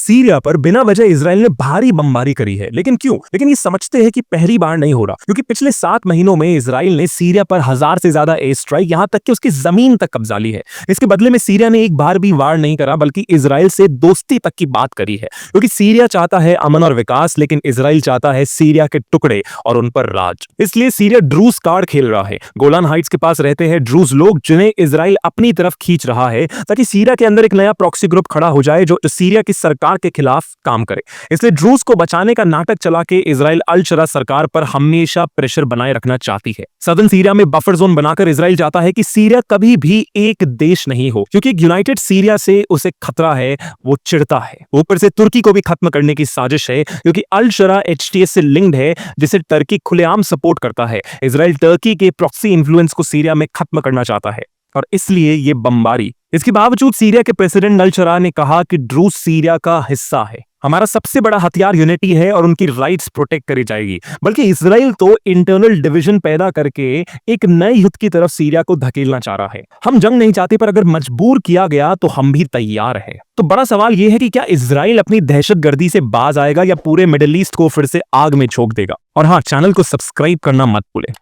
Syria पर बिना वजह इसराइल ने भारी बमबारी करी है, लेकिन क्यों? लेकिन ये समझते हैं कि पहली बार नहीं हो रहा, क्योंकि पिछले 7 महीनों में इसराइल ने सीरिया पर 1000 से ज्यादा एयर स्ट्राइक, यहां तक कि उसकी जमीन तक कब्जा ली है। इसके बदले में सीरिया ने एक बार भी वार नहीं करा, बल्कि इसराइल से दोस्ती तक की बात करी है, क्योंकि सीरिया चाहता है अमन और विकास, लेकिन इसराइल चाहता है सीरिया के टुकड़े और उन पर राज। इसलिए सीरिया ड्रूज कार्ड खेल रहा है। गोलान हाइट्स के पास रहते हैं ड्रूज लोग, जिन्हें इसराइल अपनी तरफ खींच रहा है, ताकि सीरिया के अंदर एक नया प्रॉक्सी ग्रुप खड़ा हो जाए जो सीरिया की सरकार के खिलाफ काम करे। इसलिए ड्रूज को बचाने का नाटक चला के इसराइल अल शरा सरकार पर हमेशा प्रेशर बनाए रखना चाहती है। सदर्न सीरिया में बफर जोन बनाकर इसराइल चाहता है कि सीरिया कभी भी एक देश नहीं हो, क्योंकि यूनाइटेड सीरिया से उसे खतरा है, वो चिढ़ता है। ऊपर से तुर्की को भी खत्म करने की साजिश है, क्योंकि अल शरा एचटीएस से लिंक्ड है, जिसे टर्की खुलेआम सपोर्ट करता है। इसराइल टर्की के प्रॉक्सी इन्फ्लुएंस को सीरिया में खत्म करना चाहता है, और इसलिए ये बमबारी। इसके बावजूद सीरिया के प्रेसिडेंट अल शरा ने कहा कि ड्रूज सीरिया का हिस्सा है, हमारा सबसे बड़ा हथियार यूनिटी है और उनकी राइट्स प्रोटेक्ट करी जाएगी। बल्कि इसराइल तो इंटरनल डिवीजन पैदा करके एक नए युद्ध की तरफ सीरिया को धकेलना चाह रहा है। हम जंग नहीं चाहते, पर अगर मजबूर किया गया तो हम भी तैयार हैं। तो बड़ा सवाल यह है कि क्या इसराइल अपनी दहशतगर्दी से बाज आएगा या पूरे मिडिल ईस्ट को फिर से आग में झोंक देगा? और हाँ, चैनल को सब्सक्राइब करना मत भूलें।